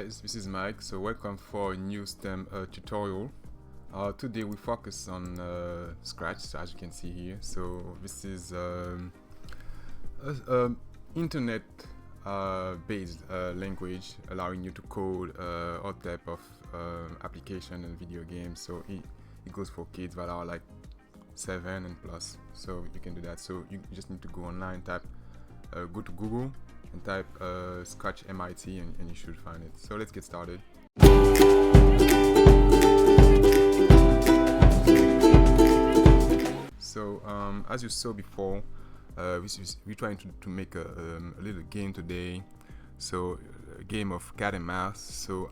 guys, this is Mike. So welcome for a new STEM tutorial. Today we focus on Scratch, so as you can see here. So this is internet based language allowing you to code all type of application and video games. So it goes for kids that are like 7 and plus. So you can do that. So you just need to go online, type go to Google and type Scratch MIT and you should find it. So let's get started. So as you saw before, we're trying to make a little game today. So a game of cat and mouse. So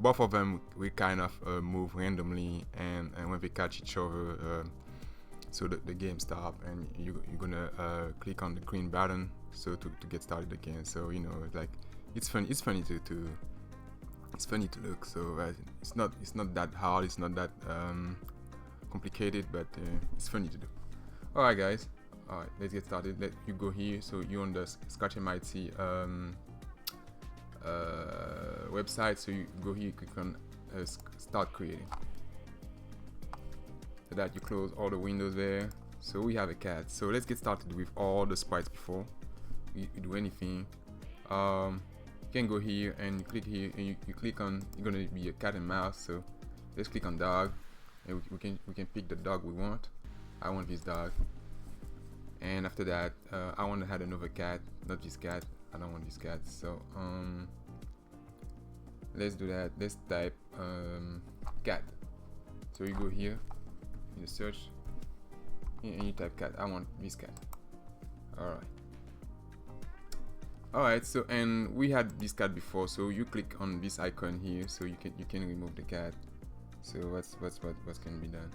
both of them we kind of move randomly, and when they catch each other, so the game stops, and you're gonna click on the green button so to get started again. So you know, like it's funny to it's funny to look. So it's not that hard, it's not that complicated, but it's funny to do. All right, guys. All right, let's get started. Let you go here. So you're on the Scratch MIT website. So you go here, click on start creating. So that you close all the windows there. So we have a cat. So let's get started with all the sprites before you do anything. You can go here and you click here, and you click on, you're gonna be a cat and mouse. So let's click on dog, and we can pick the dog we want. I want this dog. And after that, I want to add another cat, not this cat. I don't want this cat. So let's do that. Let's type cat. So you go here in the search and you type cat. I want this cat. Alright, so and we had this cat before, so you click on this icon here, so you can remove the cat. So what's what can be done.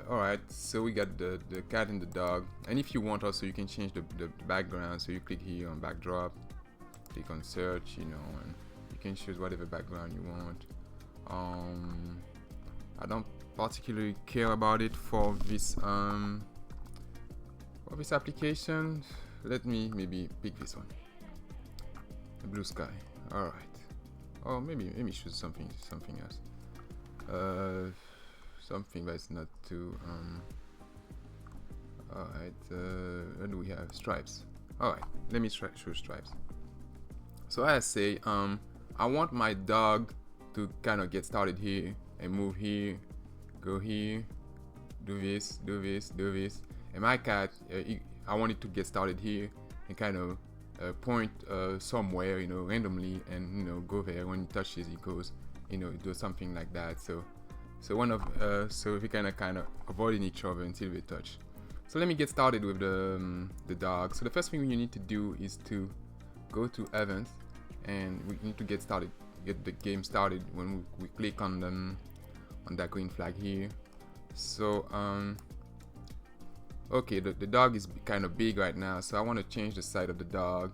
Alright, so we got the cat and the dog, and if you want also you can change the background. So you click here on backdrop, click on search, you know, and you can choose whatever background you want. I don't particularly care about it for this application. Let me maybe pick this one, the blue sky. All right, or maybe choose something else, something that's not too all right, what do we have? Stripes. All right, let me choose stripes. So I say I want my dog to kind of get started here and move here, go here, do this, and my cat I want it to get started here and kind of point somewhere, you know, randomly, and you know, go there. When it touches, it goes, you know, it does something like that. So one of so we kind of avoiding each other until we touch. So let me get started with the dog. So the first thing you need to do is to go to events, and we need to get the game started when we click on that green flag here. So okay, the dog is kind of big right now, so I want to change the size of the dog.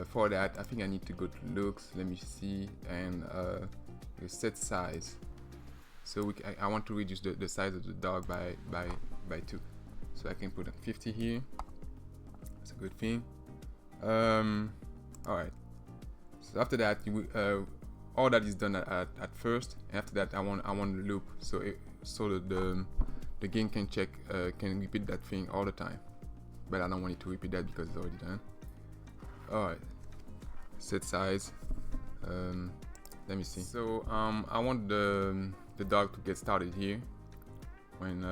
For that, I think I need to go to looks. Let me see, and set size. So I want to reduce the size of the dog by 2. So I can put 50 here. That's a good thing. All right. So after that, all that is done at first. And after that, I want the loop. So the game can check, can repeat that thing all the time, but I don't want it to repeat that because it's already done. Alright, set size. Let me see. So I want the dog to get started here when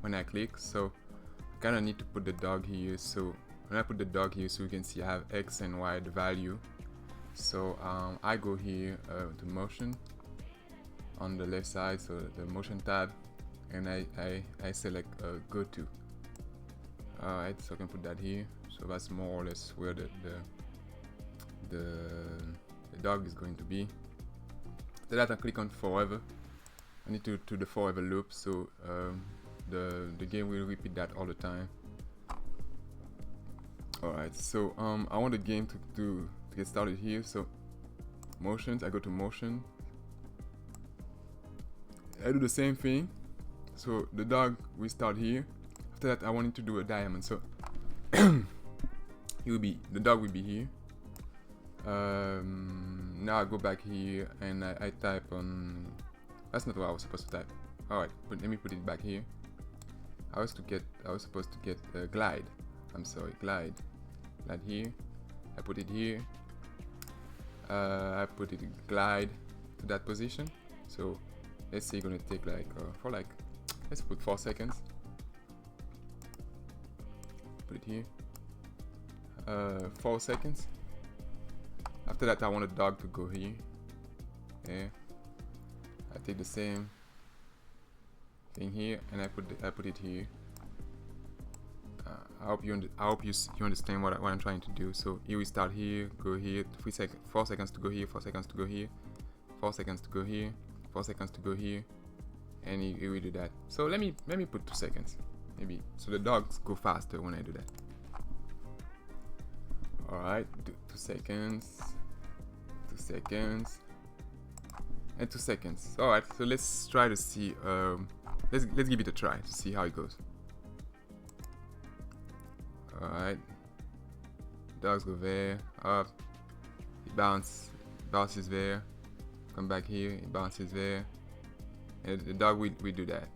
I click. So I kind of need to put the dog here. So when I put the dog here, so you can see I have X and Y, the value. So I go here to motion on the left side, so the motion tab, and I select go to. Alright, so I can put that here. So that's more or less where the dog is going to be. After that, I click on forever. I need to do the forever loop, so the game will repeat that all the time. Alright, so I want the game to get started here. So motions, I go to motion. I do the same thing. So the dog will start here. After that, I want it to do a diamond. So the dog will be here. Now I go back here and I type on. That's not what I was supposed to type. All right, but let me put it back here. I was supposed to get glide. I'm sorry, glide here. I put it here. I put it glide to that position. So let's say you're gonna take like for like, let's put 4 seconds. Put it here. 4 seconds. After that, I want a dog to go here. Yeah. I take the same thing here and I put it here. I hope you understand what I'm trying to do. So here we start here, go here, 4 seconds to go here, 4 seconds to go here, 4 seconds to go here, 4 seconds to go here, and here we do that. So let me put 2 seconds, maybe, so the dogs go faster when I do that. All right, 2 seconds, 2 seconds, and 2 seconds. All right, so let's try to see. Let's give it a try to see how it goes. Alright, dogs go there, up, it bounces there, come back here, it bounces there, and the dog we do that.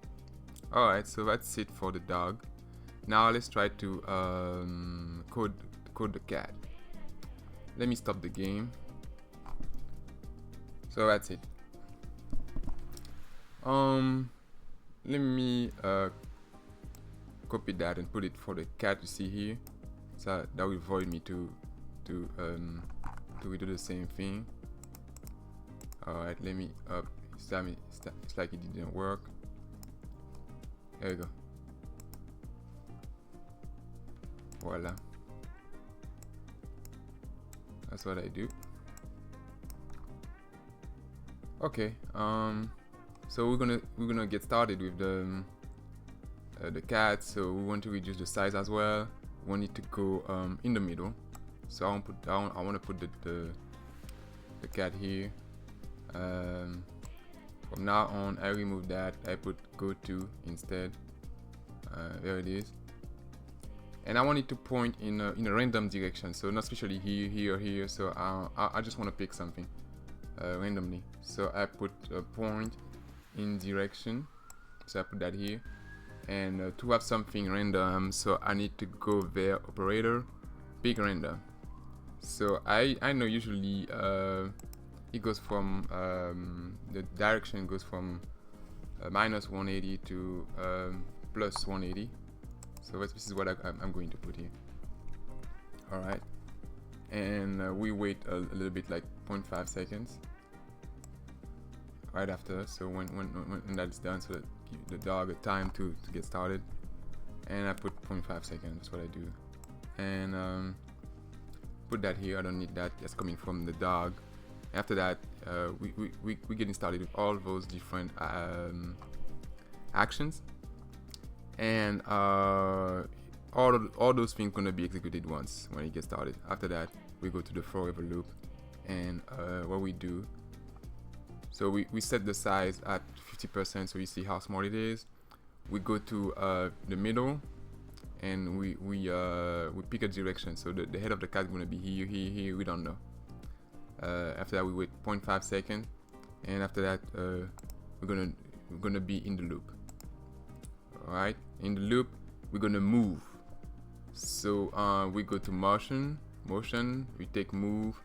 Alright, so that's it for the dog. Now let's try to code the cat. Let me stop the game. So that's it. Let me copy that and put it for the cat to see here, so that will avoid me to do the same thing. Alright, let me up. It's like it didn't work. There we go. Voila. That's what I do. Okay. So we're gonna get started with the cat. So we want to reduce the size as well. We want it to go in the middle. So I want to put the cat here. From now on, I remove that. I put go to instead. There it is. And I want it to point in a random direction. So not especially here, here, or here. So I just want to pick something randomly. So I put a point in direction. So I put that here. And to have something random, so I need to go there, operator, pick random. So I know usually it goes from the direction goes from minus 180 to plus 180. So this is what I'm going to put here. All right, and we wait a little bit, like 0.5 seconds right after. So when that's done, so that give the dog a time to get started. And I put 0.5 seconds. That's what I do. And put that here. I don't need that. That's coming from the dog. After that, we're getting started with all those different actions, and all those things gonna be executed once when it gets started. After that, we go to the forever loop, and what we do. So we set the size at 50%, so you see how small it is. We go to the middle, and we pick a direction. So the head of the cat is gonna be here, here, here. We don't know. After that, we wait 0.5 seconds, and after that, we're gonna be in the loop. All right, in the loop, we're gonna move. So we go to motion. We take move,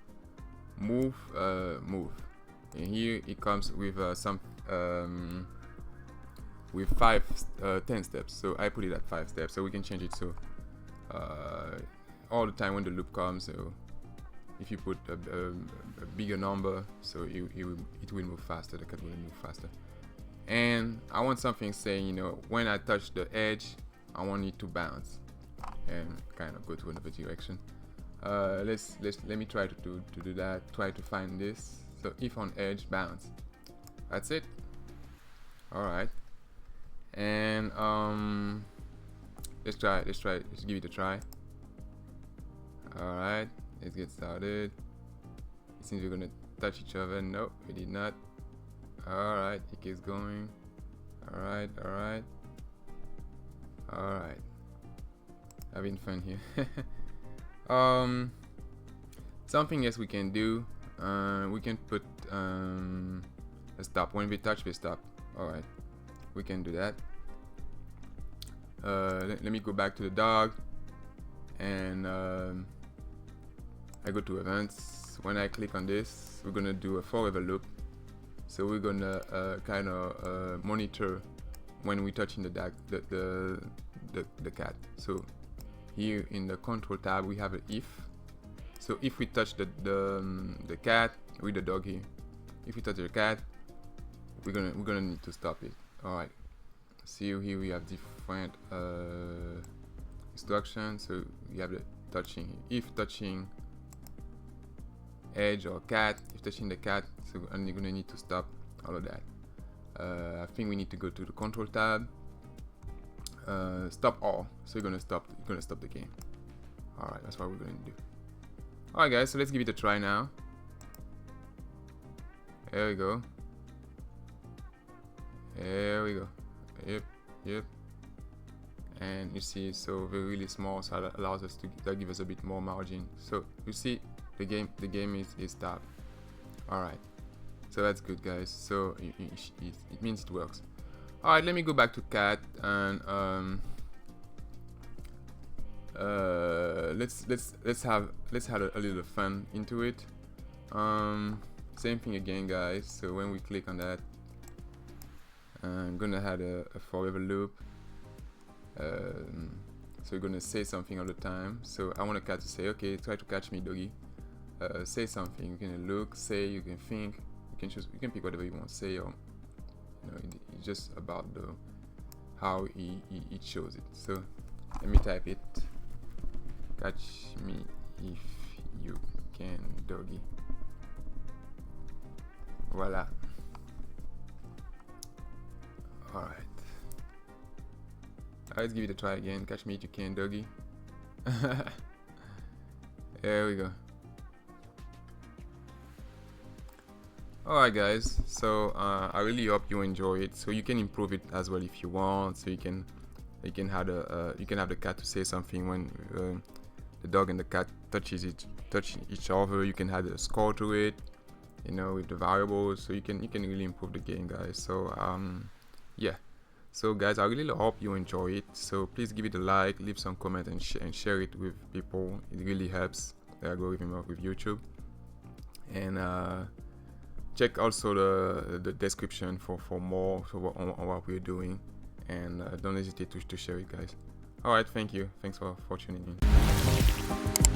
move. And here it comes with with 10 steps. So I put it at 5 steps, so we can change it. So all the time when the loop comes, so if you put a bigger number, so it will move faster. The cat will move faster. And I want something saying, you know, when I touch the edge, I want it to bounce and kind of go to another direction. Let me try to do that. Try to find this. So if on edge, bounce. That's it. All right. And let's give it a try. All right, let's get started. It seems we're gonna touch each other. Nope, we did not. All right, it keeps going. All right. Something else we can do, we can put a stop. When we touch, we stop. Alright, we can do that. Let me go back to the dog, and I go to events. When I click on this, we're gonna do a forever loop. So we're gonna kind of monitor when we're touching the cat. So here in the control tab we have an if. So if we touch the cat with the dog here, if we touch the cat, we're gonna need to stop it. All right. See here we have different instructions. So we have the touching. If touching edge or cat, if touching the cat, so and you're gonna need to stop all of that. I think we need to go to the control tab. Stop all. So you're gonna stop the game. All right, that's what we're gonna do. All right, guys. So let's give it a try now. There we go. There we go. Yep. And you see, so we're really small, so that allows us to give us a bit more margin. So you see, the game is stopped. All right. So that's good, guys. So it means it works. All right, let me go back to cat and let's have a little fun into it. Same thing again, guys. So when we click on that, I'm gonna add a forever loop. So we're gonna say something all the time. So I want a cat to say, okay, try to catch me, doggy. Say something. You can look, say, you can think. You can choose. You can pick whatever you want to say, or it's just about how he shows it. So let me type it. Catch me if you can, doggy. Voila. All right. Let's give it a try again. Catch me if you can, doggy. There we go. Alright, guys, so I really hope you enjoy it. So you can improve it as well if you want. So you can have the cat to say something when the dog and the cat touch each other. You can add a score to it, with the variables. So you can really improve the game, guys. So yeah. So guys, I really hope you enjoy it. So please give it a like, leave some comment, and share it with people. It really helps the algorithm with YouTube. And check also the description for more on what we're doing, and don't hesitate to share it, guys. All right, thank you. Thanks for tuning in.